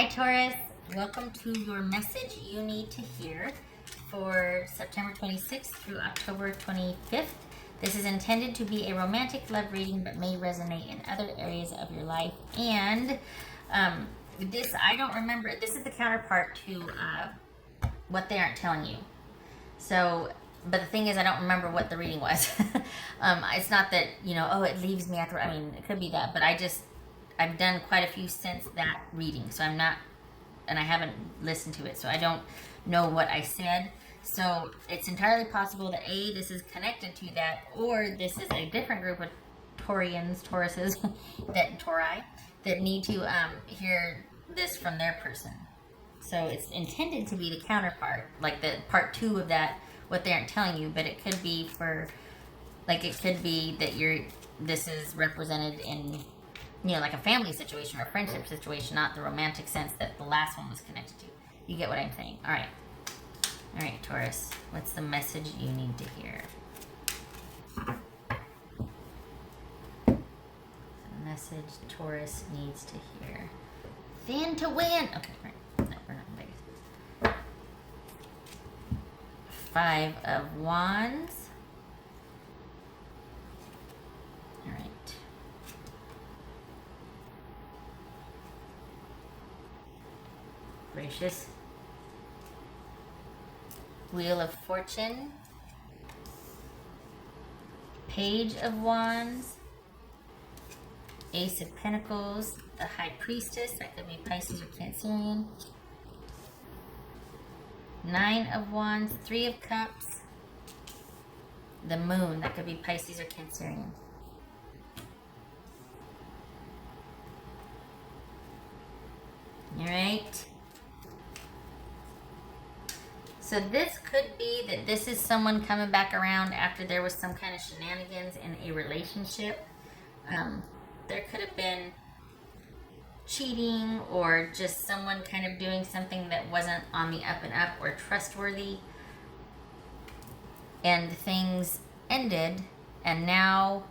Hi Taurus, welcome to your message you need to hear for September 26th through October 25th. This is intended to be a romantic love reading but may resonate in other areas of your life. And this, I don't remember, this is the counterpart to what they aren't telling you. So, but the thing is, I don't remember what the reading was. It's not that, oh, it leaves me after, it could be that, but I've done quite a few since that reading, so I'm not, and I haven't listened to it, so I don't know what I said. So it's entirely possible that A, this is connected to that, or this is a different group of Tauruses, that need to hear this from their person. So it's intended to be the counterpart, like the part 2 of that, what they aren't telling you, but it could be for, like, it could be that this is represented in, like a family situation or a friendship situation, not the romantic sense that the last one was connected to. You get what I'm saying? All right, Taurus, what's the message you need to hear? The message Taurus needs to hear. Thin to win. Okay, right. No, we're not big. 5 of Wands. All right. Gracious. Wheel of Fortune. Page of Wands. Ace of Pentacles. The High Priestess. That could be Pisces or Cancerian. 9 of Wands. 3 of Cups. The Moon. That could be Pisces or Cancerian. All right. So this could be that this is someone coming back around after there was some kind of shenanigans in a relationship. There could have been cheating or just someone kind of doing something that wasn't on the up and up or trustworthy. And things ended, and now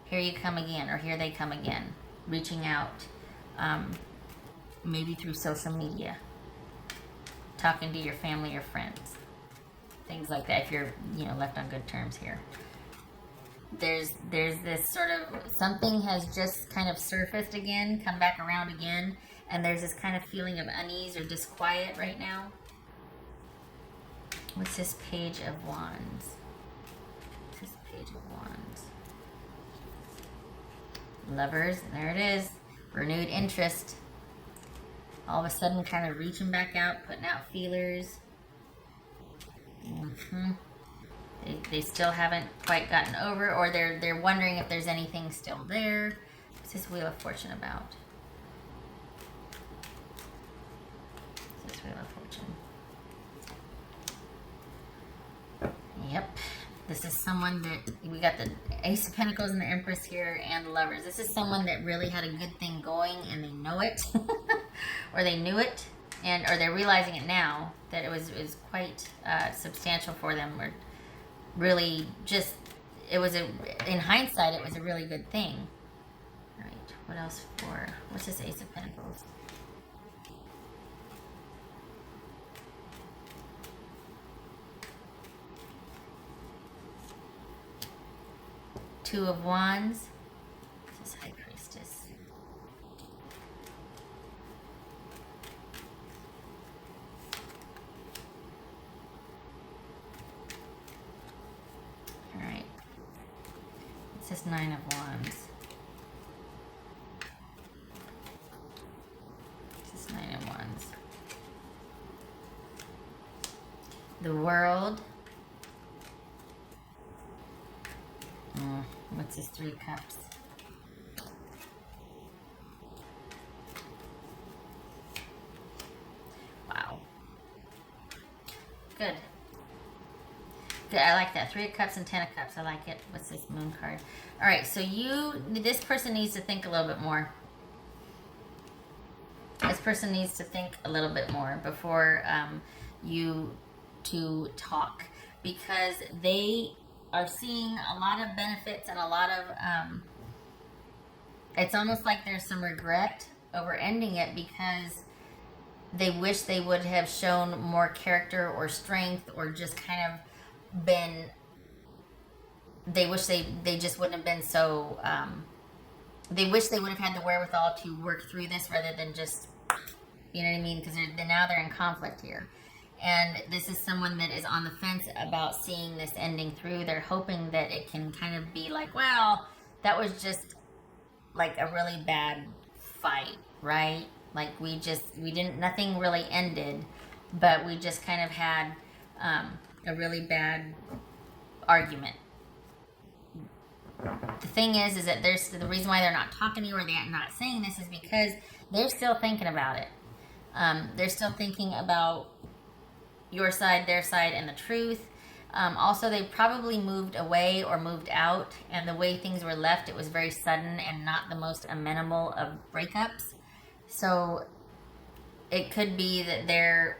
here you come again, or here they come again, reaching out, maybe through social media. Talking to your family or friends, things like that, if you're left on good terms here. There's this sort of something has just kind of surfaced again, come back around again, and there's this kind of feeling of unease or disquiet right now. What's this Page of Wands? What's this Page of Wands? Lovers, there it is. Renewed interest. All of a sudden kind of reaching back out, putting out feelers. They still haven't quite gotten over, or they're wondering if there's anything still there. What's this Wheel of Fortune about? What's this Wheel of Fortune? Yep. This is someone that, we got the Ace of Pentacles and the Empress here, and the Lovers. This is someone that really had a good thing going, and they know it. Or they knew it, or they're realizing it now, that it was quite substantial for them, or really just, in hindsight, it was a really good thing. All right, what else for, what's this Ace of Pentacles? Two of Wands. This is High Priestess. Alright. It says 9 of Wands. This is 9 of Wands. The World. What's this 3 Cups? Wow. Good. Good. I like that. 3 of Cups and 10 of Cups. I like it. What's this Moon card? All right. So this person needs to think a little bit more. This person needs to think a little bit more before you two talk, because they are seeing a lot of benefits and a lot of it's almost like there's some regret over ending it, because they wish they would have shown more character or strength, or just kind of been, they wish they just wouldn't have been so, they wish they would have had the wherewithal to work through this rather than just, you know what I mean? Because now they're in conflict here. And this is someone that is on the fence about seeing this ending through. They're hoping that it can kind of be like, well, that was just like a really bad fight, right? Like we didn't, nothing really ended, but we just kind of had a really bad argument. The thing is that there's the reason why they're not talking to you or they're not saying this is because they're still thinking about it. They're still thinking about your side, their side, and the truth. Also, they probably moved away or moved out, and the way things were left, it was very sudden and not the most amenable of breakups. So it could be that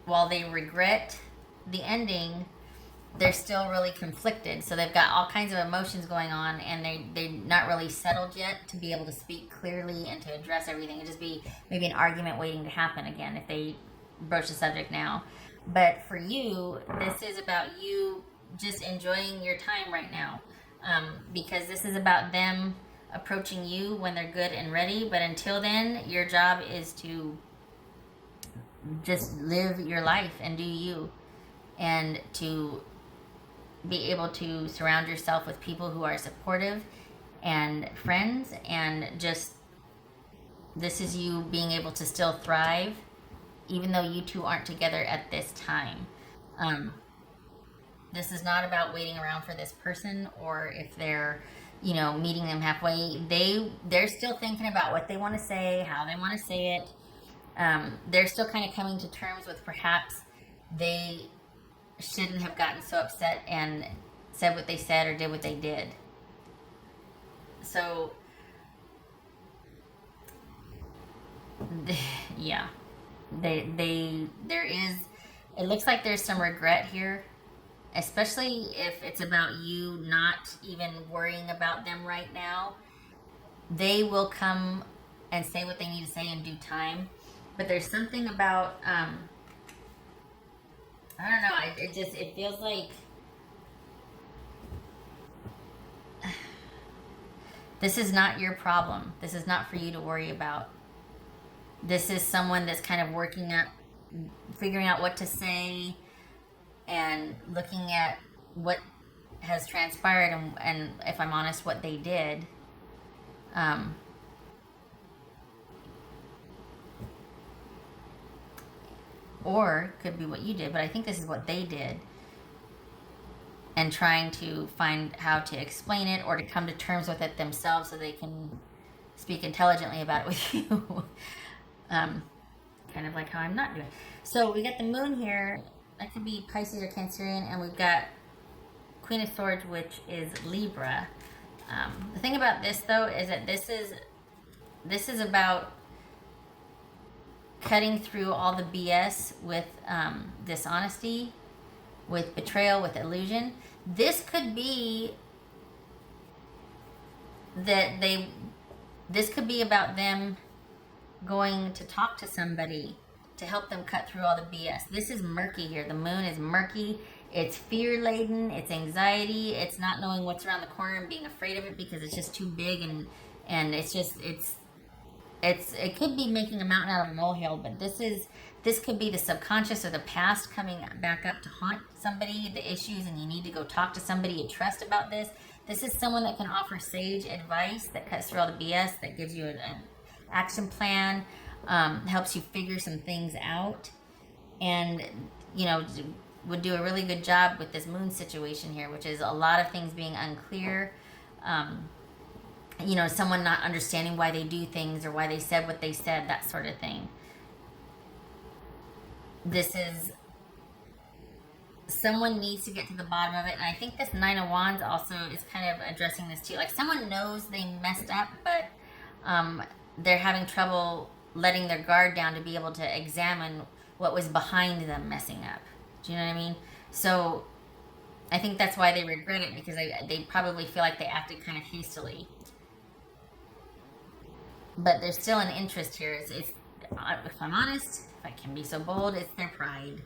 while they regret the ending, they're still really conflicted. So they've got all kinds of emotions going on, and they're not really settled yet to be able to speak clearly and to address everything. It'd just be maybe an argument waiting to happen again if they broach the subject now. But for you, this is about you just enjoying your time right now, because this is about them approaching you when they're good and ready. But until then, your job is to just live your life and do you, and to be able to surround yourself with people who are supportive and friends, and just, this is you being able to still thrive even though you two aren't together at this time. This is not about waiting around for this person, or if they're, meeting them halfway. They're still thinking about what they want to say, how they want to say it. They're still kind of coming to terms with perhaps they shouldn't have gotten so upset and said what they said or did what they did. So, yeah. There is, it looks like there's some regret here, especially if it's about you not even worrying about them right now. They will come and say what they need to say in due time, but there's something about, I don't know, it feels like this is not your problem. This is not for you to worry about. This is someone that's kind of figuring out what to say and looking at what has transpired and if I'm honest, what they did. Or could be what you did, but I think this is what they did. And trying to find how to explain it or to come to terms with it themselves so they can speak intelligently about it with you. Kind of like how I'm not doing. So we got the moon here. That could be Pisces or Cancerian, and we've got Queen of Swords, which is Libra. The thing about this, though, is that this is about cutting through all the BS with dishonesty, with betrayal, with illusion. This could be that this could be about them going to talk to somebody to help them cut through all the BS. This is murky here. The moon is murky. It's fear-laden. It's anxiety. It's not knowing what's around the corner and being afraid of it because it's just too big, and it could be making a mountain out of a molehill, but this could be the subconscious or the past coming back up to haunt somebody, the issues, and you need to go talk to somebody you trust about this. This is someone that can offer sage advice that cuts through all the BS, that gives you an action plan, helps you figure some things out, and would do a really good job with this moon situation here, which is a lot of things being unclear. Someone not understanding why they do things or why they said what they said, that sort of thing. This is, someone needs to get to the bottom of it, and I think this Nine of Wands also is kind of addressing this too. Like, someone knows they messed up, but they're having trouble letting their guard down to be able to examine what was behind them messing up. Do you know what I mean? So I think that's why they regret it, because they probably feel like they acted kind of hastily. But there's still an interest here. If I'm honest, if I can be so bold, it's their pride.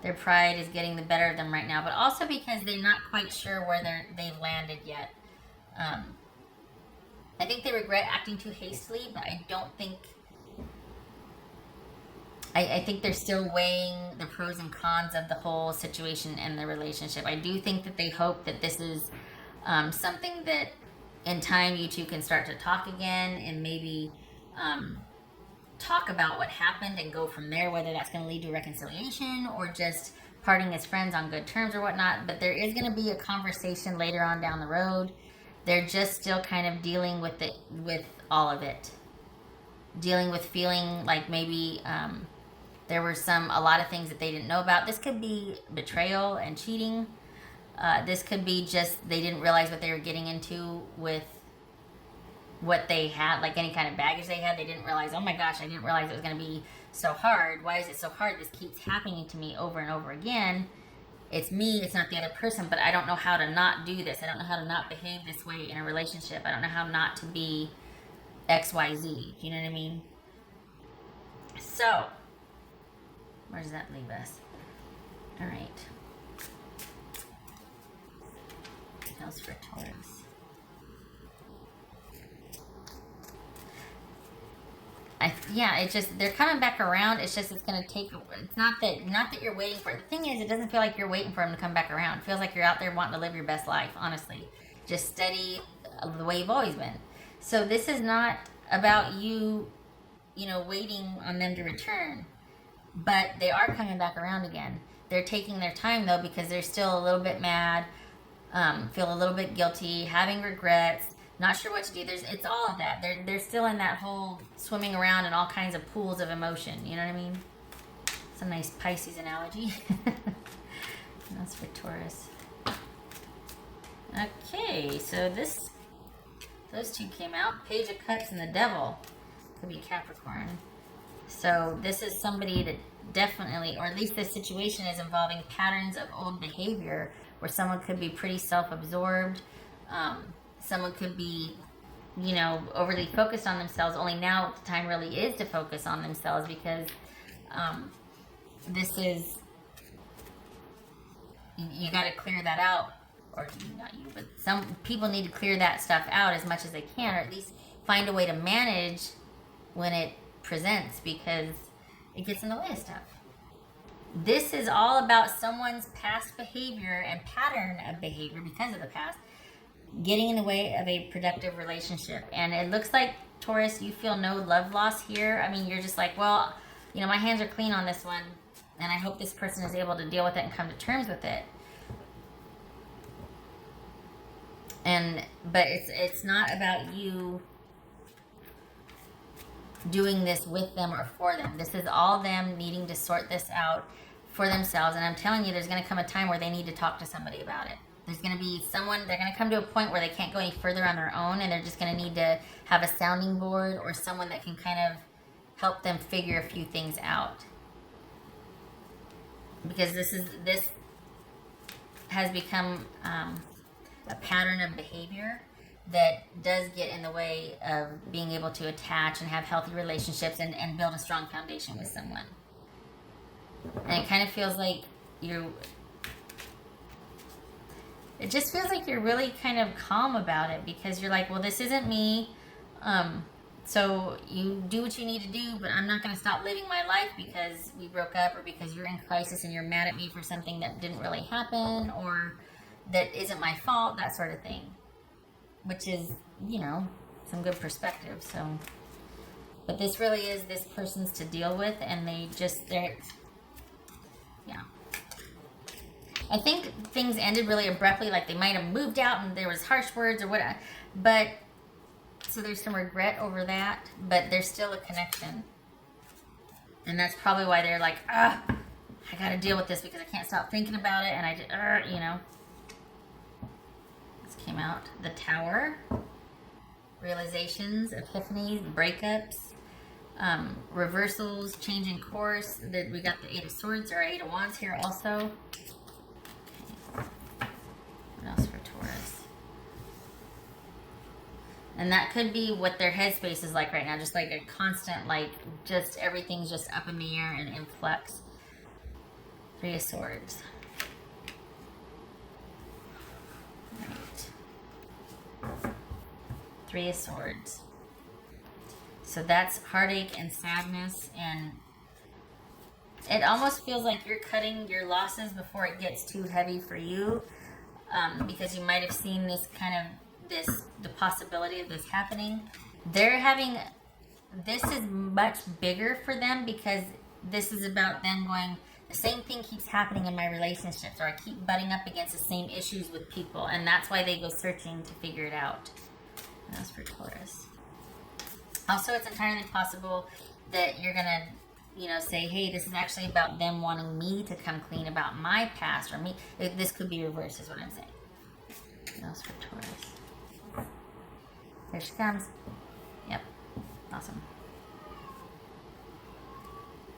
Their pride is getting the better of them right now, but also because they're not quite sure where they've landed yet. I think they regret acting too hastily, but I don't think... I think they're still weighing the pros and cons of the whole situation and the relationship. I do think that they hope that this is something that in time you two can start to talk again and maybe talk about what happened and go from there, whether that's going to lead to reconciliation or just parting as friends on good terms or whatnot. But there is going to be a conversation later on down the road. They're just still kind of dealing with it, with all of it. Dealing with feeling like maybe there were a lot of things that they didn't know about. This could be betrayal and cheating. This could be just they didn't realize what they were getting into with what they had, like any kind of baggage they had. They didn't realize, oh my gosh, I didn't realize it was going to be so hard. Why is it so hard? This keeps happening to me over and over again. It's me, it's not the other person, but I don't know how to not do this. I don't know how to not behave this way in a relationship. I don't know how not to be XYZ. You know what I mean? So, where does that leave us? All right. What else for Taurus? Yeah, it's just, they're coming back around. It's just, it's going to take, it's not that you're waiting for it. The thing is, it doesn't feel like you're waiting for them to come back around. It feels like you're out there wanting to live your best life, honestly. Just steady the way you've always been. So this is not about you, waiting on them to return. But they are coming back around again. They're taking their time, though, because they're still a little bit mad, feel a little bit guilty, having regrets, not sure what to do. It's all of that. They're still in that whole swimming around in all kinds of pools of emotion. You know what I mean? It's a nice Pisces analogy. That's for Taurus. Okay, so those two came out. Page of Cups and the Devil. Could be Capricorn. So this is somebody that definitely, or at least this situation is involving patterns of old behavior where someone could be pretty self-absorbed. Someone could be, overly focused on themselves. Only now the time really is to focus on themselves because this is, you got to clear that out. Or not you, but some people need to clear that stuff out as much as they can, or at least find a way to manage when it presents, because it gets in the way of stuff. This is all about someone's past behavior and pattern of behavior because of the past getting in the way of a productive relationship. And it looks like, Taurus, you feel no love loss here. I mean, you're just like, well, my hands are clean on this one, and I hope this person is able to deal with it and come to terms with it. But it's not about you doing this with them or for them. This is all them needing to sort this out for themselves. And I'm telling you, there's going to come a time where they need to talk to somebody about it. There's going to be someone, they're going to come to a point where they can't go any further on their own, and they're just going to need to have a sounding board or someone that can kind of help them figure a few things out. Because this has become a pattern of behavior that does get in the way of being able to attach and have healthy relationships and build a strong foundation with someone. And it kind of feels like it just feels like you're really kind of calm about it, because you're like, well, this isn't me. So you do what you need to do, but I'm not going to stop living my life because we broke up, or because you're in crisis and you're mad at me for something that didn't really happen, or that isn't my fault, that sort of thing. Which is, some good perspective. So, but this really is this person's to deal with, and yeah. I think things ended really abruptly, like they might have moved out and there was harsh words or whatever. But, so there's some regret over that, but there's still a connection. And that's probably why they're like, I gotta deal with this because I can't stop thinking about it, and I just, Came out the Tower, realizations, epiphanies, breakups, reversals, changing course. We got the Eight of Swords or Eight of Wands here also. Okay. What else for Taurus? And that could be what their headspace is like right now, just like a constant, like, just everything's just up in the air and in flux. Three of Swords. Right. Three of Swords. So that's heartache and sadness, and it almost feels like you're cutting your losses before it gets too heavy for you, because you might have seen this kind of, the possibility of this happening. This is much bigger for them, because this is about them going, the same thing keeps happening in my relationships, or I keep butting up against the same issues with people, and that's why they go searching to figure it out. And that's for Taurus. Also, it's entirely possible that you're gonna, say, hey, this is actually about them wanting me to come clean about my past, or me. This could be reversed, is what I'm saying. That's for Taurus. Here she comes. Yep. Awesome.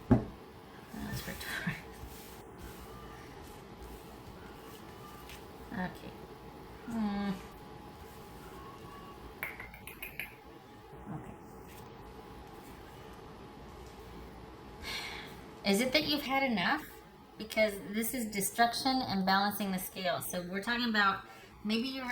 That's for Taurus. Okay. Okay. Is it that you've had enough? Because this is destruction and balancing the scales. So we're talking about, maybe you're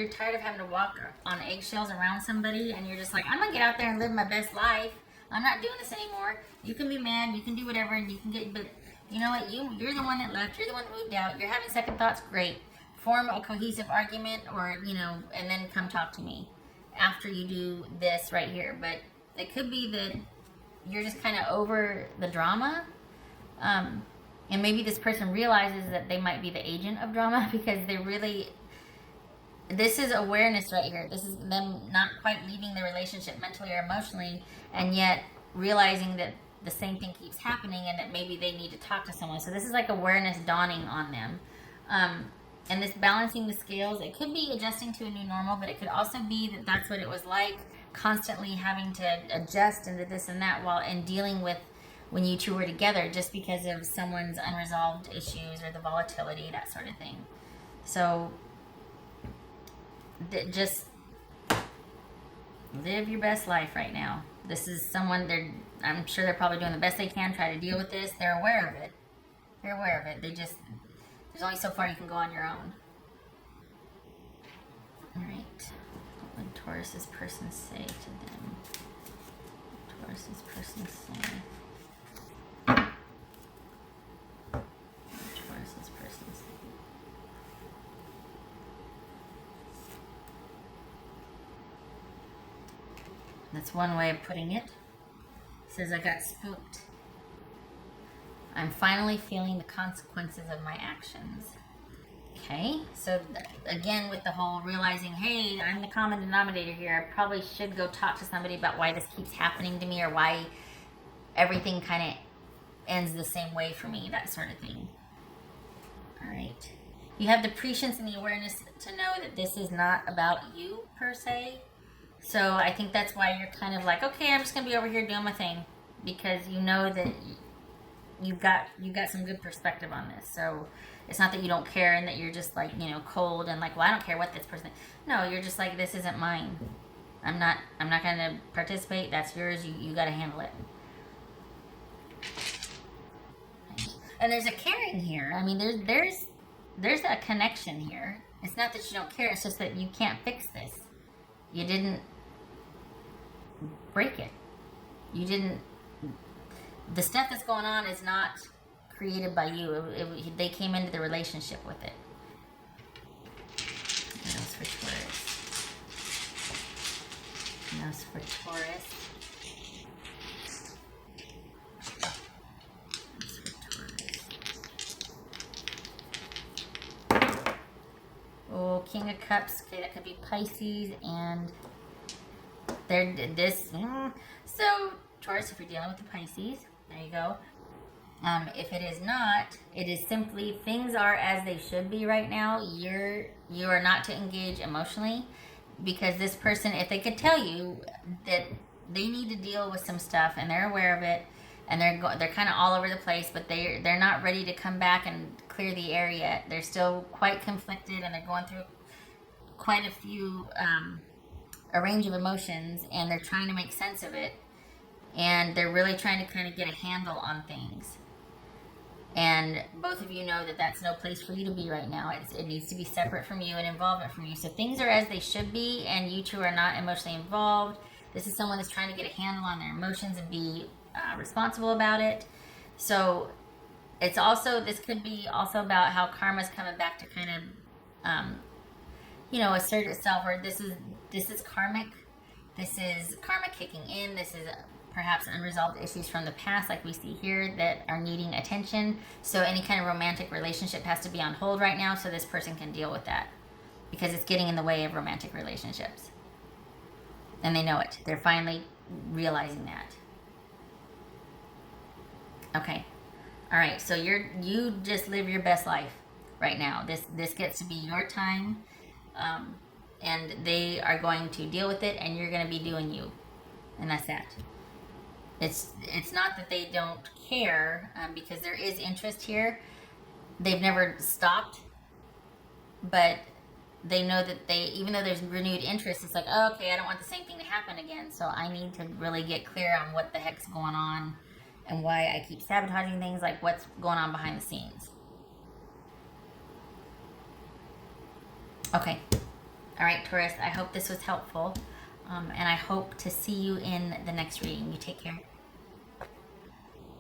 tired of having to walk on eggshells around somebody, and you're just like, I'm gonna get out there and live my best life. I'm not doing this anymore. You can be mad, you can do whatever, and you can get, but you know what? You're the one that left. You're the one that moved out. You're having second thoughts. Great. Form a cohesive argument, or and then come talk to me after you do this right here. But it could be that you're just kind of over the drama. And maybe this person realizes that they might be the agent of drama, because this is awareness right here. This is them not quite leaving the relationship mentally or emotionally, and yet realizing that the same thing keeps happening, and that maybe they need to talk to someone. So this is like awareness dawning on them. And this balancing the scales, it could be adjusting to a new normal, but it could also be that that's what it was like, constantly having to adjust into this and that and dealing with when you two were together, just because of someone's unresolved issues or the volatility, that sort of thing. So just live your best life right now. This is someone, I'm sure they're probably doing the best they can, try to deal with this. They're aware of it. They're aware of it. there's only so far you can go on your own. All right. What would Taurus's person say to them? Taurus's person say. Taurus's person say. That's one way of putting it. It says, I got spooked. I'm finally feeling the consequences of my actions. Okay, so again, with the whole realizing, hey, I'm the common denominator here, I probably should go talk to somebody about why this keeps happening to me, or why everything kind of ends the same way for me, that sort of thing. All right. You have the prescience and the awareness to know that this is not about you, per se. So I think that's why you're kind of like, okay, I'm just going to be over here doing my thing, because you know that you've got some good perspective on this. So it's not that you don't care and that you're just like, cold and like, well, I don't care what this person. No, you're just like, this isn't mine. I'm not going to participate. That's yours. You got to handle it. And there's a caring here. I mean, there's a connection here. It's not that you don't care. It's just that you can't fix this. You didn't break it. You didn't. The stuff that's going on is not created by you. They came into the relationship with it. And that's for Taurus. And that's for Taurus. That's for Taurus. Oh, King of Cups. Okay, that could be Pisces, and so Taurus, if you're dealing with the Pisces, there you go. If it is not, it is simply things are as they should be right now. You are not to engage emotionally, because this person, if they could tell you that they need to deal with some stuff and they're aware of it, and they're kind of all over the place, but they're not ready to come back and clear the air yet. They're still quite conflicted, and they're going through quite a few a range of emotions, and they're trying to make sense of it, and they're really trying to kind of get a handle on things. And both of you know that that's no place for you to be right now. It needs to be separate from you and involvement from you. So things are as they should be, and you two are not emotionally involved. This is someone that's trying to get a handle on their emotions and be responsible about it. So it's also, this could be also about how karma's coming back to kind of, assert itself, or this is karmic. This is karma kicking in. This is perhaps unresolved issues from the past, like we see here, that are needing attention. So any kind of romantic relationship has to be on hold right now so this person can deal with that, because it's getting in the way of romantic relationships. And they know it. They're finally realizing that. Okay. All right. So you just live your best life right now. This gets to be your time. And they are going to deal with it, and you're going to be doing you. And that's that. It's not that they don't care, because there is interest here. They've never stopped, but they know that even though there's renewed interest, it's like, oh, okay, I don't want the same thing to happen again, so I need to really get clear on what the heck's going on and why I keep sabotaging things, like what's going on behind the scenes. Okay. All right, Taurus, I hope this was helpful, and I hope to see you in the next reading. You take care.